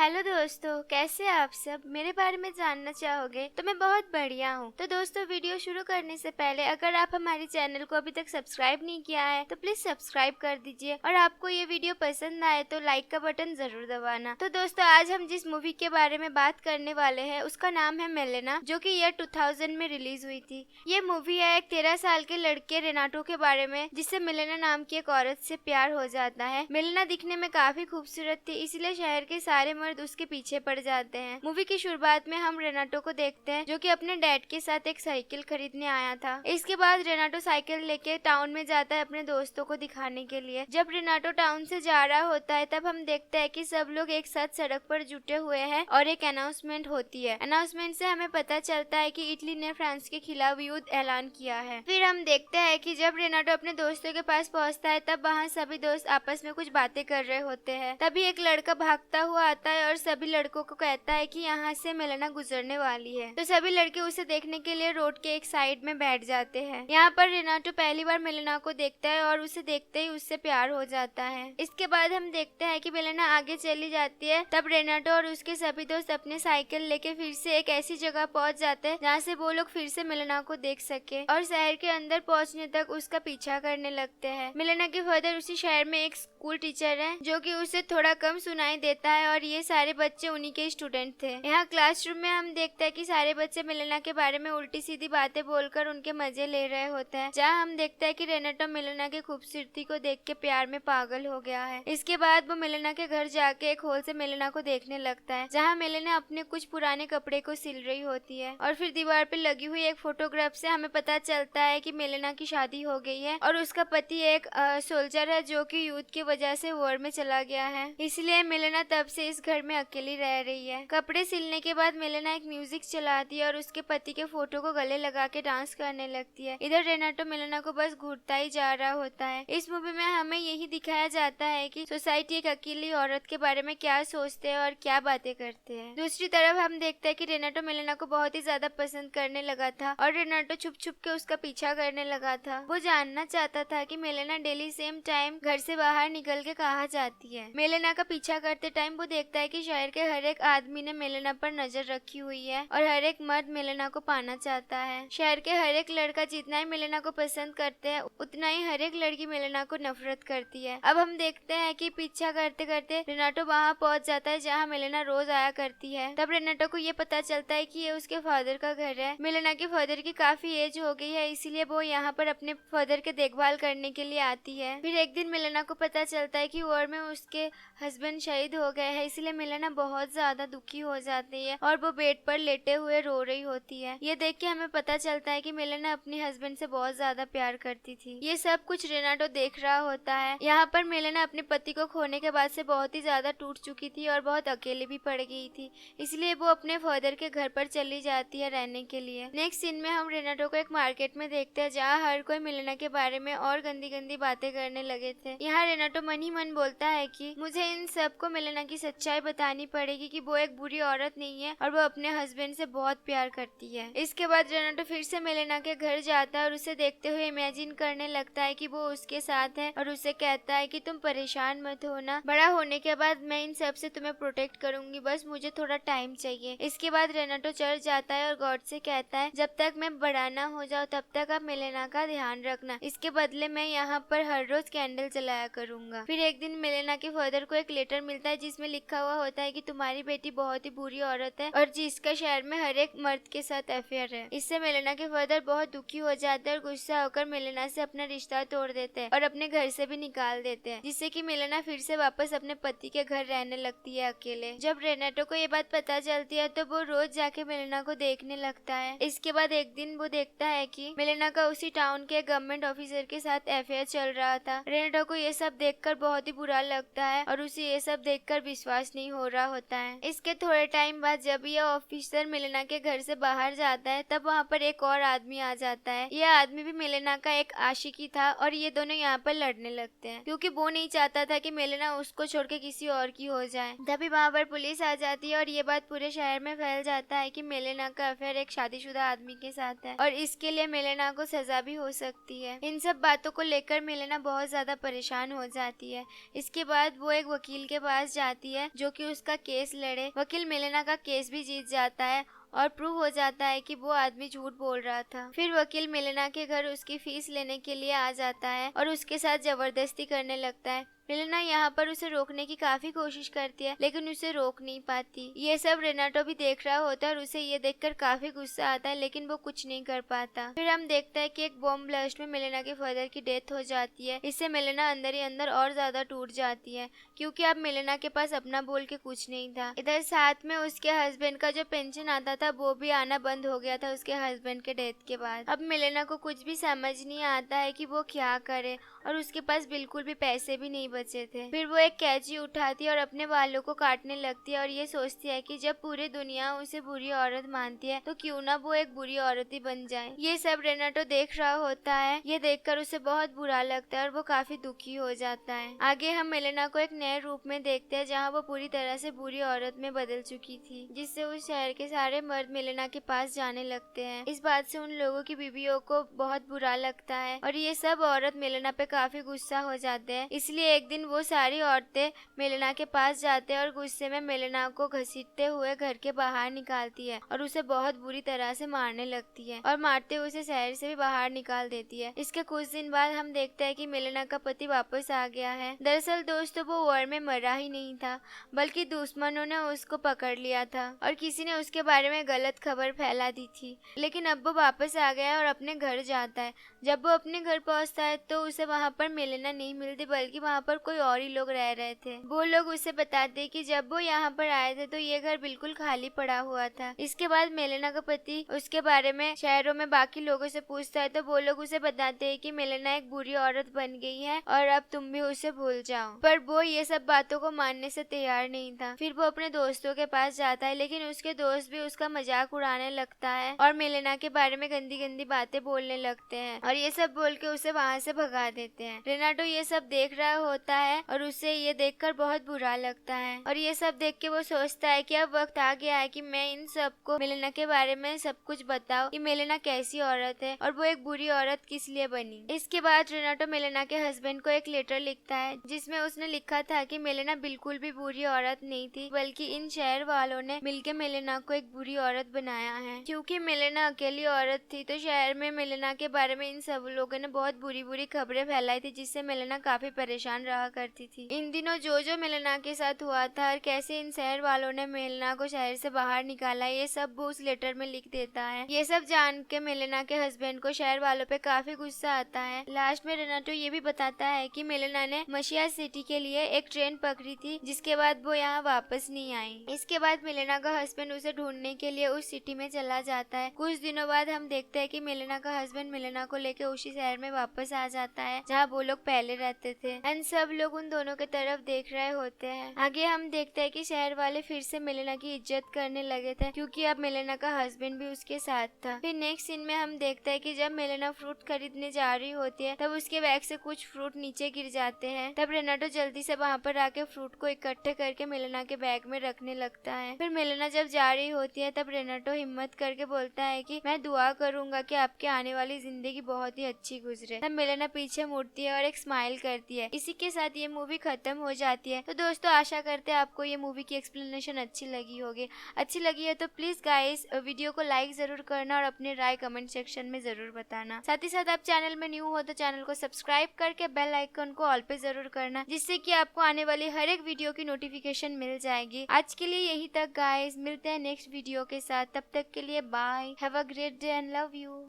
Hello दोस्तों, कैसे आप सब मेरे बारे में जानना चाहोगे तो मैं बहुत बढ़िया हूँ। तो दोस्तों, वीडियो शुरू करने से पहले अगर आप हमारे चैनल को अभी तक सब्सक्राइब नहीं किया है तो प्लीज सब्सक्राइब कर दीजिए और आपको ये वीडियो पसंद आए तो लाइक का बटन जरूर दबाना। तो दोस्तों, आज हम जिस मूवी के बारे में बात करने वाले हैं उसका नाम है मेलेना, जो कि ईयर 2000 में रिलीज हुई थी। ये मूवी है एक 13 साल के लड़के रेनाटो के बारे में, जिससे मेलेना नाम की एक औरत से प्यार हो जाता है। मेलेना दिखने में काफी खूबसूरत थी, इसलिए शहर के सारे मर्द उसके पीछे पड़ जाते हैं। मूवी की शुरुआत में हम रेनाटो को देखते हैं, जो कि अपने डैड के साथ एक साइकिल खरीदने आया था। इसके बाद रेनाटो साइकिल लेके टाउन में जाता है अपने दोस्तों को दिखाने के लिए। जब रेनाटो टाउन से जा रहा होता है तब हम देखते हैं कि सब लोग एक साथ सड़क पर जुटे हुए हैं और एक अनाउंसमेंट होती है। अनाउंसमेंट से हमें पता चलता है कि इटली ने फ्रांस के खिलाफ युद्ध ऐलान किया है। फिर हम देखते हैं कि जब रेनाटो अपने दोस्तों के पास पहुंचता है तब वहाँ सभी दोस्त आपस में कुछ बातें कर रहे होते हैं। तभी एक लड़का भागता हुआ आता है और सभी लड़कों को कहता है कि यहाँ से मेलेना गुजरने वाली है। तो सभी लड़के उसे देखने के लिए रोड के एक साइड में बैठ जाते हैं। यहाँ पर रेनाटो पहली बार मेलेना को देखता है और उसे देखते ही उससे प्यार हो जाता है। इसके बाद हम देखते हैं कि मेलेना आगे चली जाती है। तब रेनाटो और उसके सभी दोस्त अपने साइकिल लेके फिर से एक ऐसी जगह पहुँच जाते हैं जहाँ से वो लोग फिर से मेलेना को देख सके और शहर के अंदर पहुँचने तक उसका पीछा करने लगते हैं। मेलेना के फादर उसी शहर में एक स्कूल टीचर है, जो कि उसे थोड़ा कम सुनाई देता है और ये सारे बच्चे उन्हीं के स्टूडेंट थे। यहाँ क्लासरूम में हम देखते हैं कि सारे बच्चे मेलेना के बारे में उल्टी सीधी बातें बोलकर उनके मजे ले रहे होते हैं। जहाँ हम देखते हैं कि रेनाटो मेलेना की खूबसूरती को देख के प्यार में पागल हो गया है। इसके बाद वो मेलेना के घर जाके एक होल से मेलेना को देखने लगता है, जहाँ मेलेना अपने कुछ पुराने कपड़े को सिल रही होती है। और फिर दीवार पे लगी हुई एक फोटोग्राफ से हमें पता चलता है कि मेलेना की शादी हो गई है और उसका पति एक सोल्जर है, जो कि युद्ध की वजह से वॉर में चला गया है। इसलिए मेलेना तब से इस घर में अकेली रह रही है। कपड़े सिलने के बाद मेलेना एक म्यूजिक चलाती है और उसके पति के फोटो को गले लगा के डांस करने लगती है। इधर रेनाटो मेलेना को बस घूरता ही जा रहा होता है। इस मूवी में हमें यही दिखाया जाता है कि सोसाइटी एक अकेली औरत के बारे में क्या सोचते हैं और क्या बातें करते हैं। दूसरी तरफ हम देखते हैं कि रेनाटो मेलेना को बहुत ही ज्यादा पसंद करने लगा था और रेनाटो छुप छुप के उसका पीछा करने लगा था। वो जानना चाहता था कि मेलेना डेली सेम टाइम घर से बाहर निकल के कहाँ जाती है। मेलेना का पीछा करते टाइम वो देखता है कि शहर के हर एक आदमी ने मेलेना पर नजर रखी हुई है और हर एक मर्द मेलेना को पाना चाहता है। शहर के हर एक लड़का जितना ही मेलेना को पसंद करते हैं उतना ही हर एक लड़की मेलेना को नफरत करती है। अब हम देखते हैं कि पीछा करते करते रेनाटो वहाँ पहुँच जाता है जहाँ मेलेना रोज आया करती है। तब रेनाटो को ये पता चलता है कि ये उसके फादर का घर है। मेलेना के फादर की काफी एज हो गई है, इसीलिए वो यहाँ पर अपने फादर के देखभाल करने के लिए आती है। फिर एक दिन मेलेना को पता चलता है कि वॉर में उसके हस्बैंड शहीद हो गए हैं, इसलिए मेलेना बहुत ज्यादा दुखी हो जाती है और वो बेड पर लेटे हुए रो रही होती है। ये देख के हमें पता चलता है कि मेलेना अपने हस्बैंड से बहुत ज्यादा प्यार करती थी। ये सब कुछ रेनाटो देख रहा होता है। यहाँ पर मेलेना अपने पति को खोने के बाद से बहुत ही ज्यादा टूट चुकी थी और बहुत अकेली भी पड़ गई थी, इसलिए वो अपने फादर के घर पर चली जाती है रहने के लिए। नेक्स्ट सीन में हम रेनाटो को एक मार्केट में देखते हैं, जहाँ हर कोई मेलेना के बारे में और गंदी गंदी बातें करने लगे थे। यहाँ रेनाटो मन ही मन बोलता है कि मुझे इन सबको मेलेना की सच्चाई बतानी पड़ेगी कि वो एक बुरी औरत नहीं है और वो अपने हस्बैंड से बहुत प्यार करती है। इसके बाद रेनाटो फिर से मेलेना के घर जाता है और उसे देखते हुए इमेजिन करने लगता है कि वो उसके साथ है और उसे कहता है कि तुम परेशान मत होना, बड़ा होने के बाद मैं इन सब से तुम्हें प्रोटेक्ट करूंगी, बस मुझे थोड़ा टाइम चाहिए। इसके बाद रेनाटो चर्च जाता है और गॉड से कहता है जब तक मैं बड़ा ना हो जाऊँ तब तक आप मेलेना का ध्यान रखना, इसके बदले मैं यहाँ पर हर रोज कैंडल जलाया करूंगा। फिर एक दिन मेलेना के फादर को एक लेटर मिलता है जिसमें लिखा हुआ होता है कि तुम्हारी बेटी बहुत ही बुरी औरत है और जिसका शहर में हर एक मर्द के साथ अफेयर है। इससे मेलेना के फादर बहुत दुखी हो जाते हैं और गुस्सा होकर मेलेना से अपना रिश्ता तोड़ देते हैं और अपने घर से भी निकाल देते हैं, जिससे कि मेलेना फिर से वापस अपने पति के घर रहने लगती है अकेले। जब रेनाटो को ये बात पता चलती है तो वो रोज जाके मेलेना को देखने लगता है। इसके बाद एक दिन वो देखता है कि मेलेना का उसी टाउन के गवर्नमेंट ऑफिसर के साथ अफेयर चल रहा था। रेनाटो को ये सब देखकर बहुत ही बुरा लगता है और उसे ये सब देखकर विश्वास नहीं हो रहा होता है। इसके थोड़े टाइम बाद जब ये ऑफिसर मेलेना के घर से बाहर जाता है तब वहाँ पर एक और आदमी आ जाता है। यह आदमी भी मेलेना का एक आशिकी था और ये दोनों यहाँ पर लड़ने लगते हैं क्योंकि वो नहीं चाहता था कि मेलेना उसको छोड़ के किसी और की हो जाए। तभी वहाँ पर पुलिस आ जाती है और ये बात पूरे शहर में फैल जाता है कि मेलेना का अफेयर एक शादीशुदा आदमी के साथ है और इसके लिए मेलेना को सजा भी हो सकती है। इन सब बातों को लेकर मेलेना बहुत ज्यादा परेशान हो जाती है। इसके बाद वो एक वकील के पास जाती है जो कि उसका केस लड़े। वकील मिलेना का केस भी जीत जाता है और प्रूव हो जाता है कि वो आदमी झूठ बोल रहा था। फिर वकील मिलेना के घर उसकी फीस लेने के लिए आ जाता है और उसके साथ जबरदस्ती करने लगता है। मिलेना यहाँ पर उसे रोकने की काफी कोशिश करती है लेकिन उसे रोक नहीं पाती। ये सब रेनाटो भी देख रहा होता है और उसे ये देखकर काफी गुस्सा आता है लेकिन वो कुछ नहीं कर पाता। फिर हम देखते हैं कि एक बॉम्ब ब्लास्ट में मिलेना के फादर की डेथ हो जाती है। इससे मिलेना अंदर ही अंदर और ज्यादा टूट जाती है क्योंकि अब मिलेना के पास अपना बोल के कुछ नहीं था। इधर साथ में उसके हस्बैंड का जो पेंशन आता था वो भी आना बंद हो गया था उसके हस्बैंड के डेथ के बाद। अब मिलेना को कुछ भी समझ नहीं आता है कि वो क्या करे और उसके पास बिल्कुल भी पैसे भी नहीं बचे थे। फिर वो एक कैंची उठाती है और अपने बालों को काटने लगती है और ये सोचती है कि जब पूरी दुनिया उसे बुरी औरत मानती है तो क्यों ना वो एक बुरी औरत ही बन जाए। ये सब रेनाटो देख रहा होता है। ये देखकर उसे बहुत बुरा लगता है और वो काफी दुखी हो जाता है। आगे हम मिलेना को एक नए रूप में देखते हैं जहाँ वो पूरी तरह से बुरी औरत में बदल चुकी थी, जिससे उस शहर के सारे मर्द मिलेना के पास जाने लगते हैं। इस बात से उन लोगों की बीवियों को बहुत बुरा लगता है और ये सब औरत मिलेना पे काफी गुस्सा हो जाते हैं। इसलिए एक दिन वो सारी औरतें मिलेना के पास जाते हैं और गुस्से में मिलेना को घसीटते हुए घर के बाहर निकालती है और उसे बहुत बुरी तरह से मारने लगती है और मारते हुए उसे शहर से भी बाहर निकाल देती है। इसके कुछ दिन बाद हम देखते हैं कि मिलेना का पति वापस आ गया है। दरअसल दोस्तों वो वॉर में मरा ही नहीं था बल्कि दुश्मनों ने उसको पकड़ लिया था और किसी ने उसके बारे में गलत खबर फैला दी थी। लेकिन अब वो वापस आ गया है और अपने घर जाता है। जब वो अपने घर पहुंचता है तो उसे वहाँ पर मिलेना नहीं मिलती बल्कि वहाँ पर कोई और ही लोग रह रहे थे। वो लोग उसे बताते कि जब वो यहाँ पर आए थे तो ये घर बिल्कुल खाली पड़ा हुआ था। इसके बाद मिलेना का पति उसके बारे में शहरों में बाकी लोगों से पूछता है तो वो लोग उसे बताते हैं कि मिलेना एक बुरी औरत बन गई है और अब तुम भी उसे भूल जाओ। पर वो ये सब बातों को मानने से तैयार नहीं था। फिर वो अपने दोस्तों के पास जाता है लेकिन उसके दोस्त भी उसका मजाक उड़ाने लगता है और मिलेना के बारे में गंदी गंदी बातें बोलने लगते हैं और ये सब बोल के उसे वहाँ से भगा देते हैं। रेनाटो ये सब देख रहा होता है और उसे ये देखकर बहुत बुरा लगता है और ये सब देख के वो सोचता है कि अब वक्त आ गया है कि मैं इन सबको मिलेना के बारे में सब कुछ बताऊं कि मिलेना कैसी औरत है और वो एक बुरी औरत किस लिए बनी। इसके बाद रेनाटो मिलेना के हस्बैंड को एक लेटर लिखता है जिसमें उसने लिखा था कि मिलेना बिल्कुल भी बुरी औरत नहीं थी बल्कि इन शहर वालों ने मिलकर मिलेना को एक बुरी औरत बनाया है। क्योंकि मिलेना अकेली औरत थी तो शहर में मिलेना के बारे में इन सब लोगों ने बहुत बुरी बुरी खबरें फैलाई थी जिससे मिलेना काफी परेशान रहा करती थी। इन दिनों जो मिलेना के साथ हुआ था और कैसे इन शहर वालों ने मिलेना को शहर से बाहर निकाला ये सब वो उस लेटर में लिख देता है। ये सब जान के मिलेना के हस्बैंड को शहर वालों पे काफी गुस्सा आता है। लास्ट में रेनाटो ये भी बताता है कि मिलेना ने मशिया सिटी के लिए एक ट्रेन पकड़ी थी जिसके बाद वो यहाँ वापस नहीं आई। इसके बाद मिलेना का हस्बैंड उसे ढूंढने के लिए उस सिटी में चला जाता है। कुछ दिनों बाद हम देखते हैं कि मिलेना का हस्बैंड मिलेना को लेके उसी शहर में वापस आ जाता है जहाँ वो लोग पहले रहते थे एंड सब लोग उन दोनों की तरफ देख रहे होते हैं। आगे हम देखते हैं कि शहर वाले फिर से मिलेना की इज्जत करने लगे थे क्योंकि अब मिलेना का हस्बैंड भी उसके साथ था। फिर नेक्स्ट सीन में हम देखते हैं कि जब मिलेना फ्रूट खरीदने जा रही होती है तब उसके बैग से कुछ फ्रूट नीचे गिर जाते हैं। तब रेनाटो जल्दी से वहाँ पर आके फ्रूट को इकट्ठे करके मिलेना के बैग में रखने लगता है। फिर मिलेना जब जा रही होती है तब रेनाटो हिम्मत करके बोलता है कि मैं दुआ करूंगा कि आपके आने वाली जिंदगी बहुत ही अच्छी गुजरे। तब मिलेना पीछे मुड़ती है और एक स्माइल करती है। इसी के साथ ये मूवी खत्म हो जाती है। तो दोस्तों आशा करते हैं आपको ये मूवी की एक्सप्लेनेशन अच्छी लगी होगी। अच्छी लगी है तो प्लीज गाइस वीडियो को लाइक जरूर करना और अपने राय कमेंट सेक्शन में जरूर बताना। साथ ही साथ आप चैनल में न्यू हो तो चैनल को सब्सक्राइब करके बेल आइकन को ऑल पे जरूर करना जिससे कि आपको आने वाली हर एक वीडियो की नोटिफिकेशन मिल जाएगी। आज के लिए यही तक गाइस, मिलते हैं नेक्स्ट वीडियो के साथ। तब तक के लिए bye, have a great day and love you.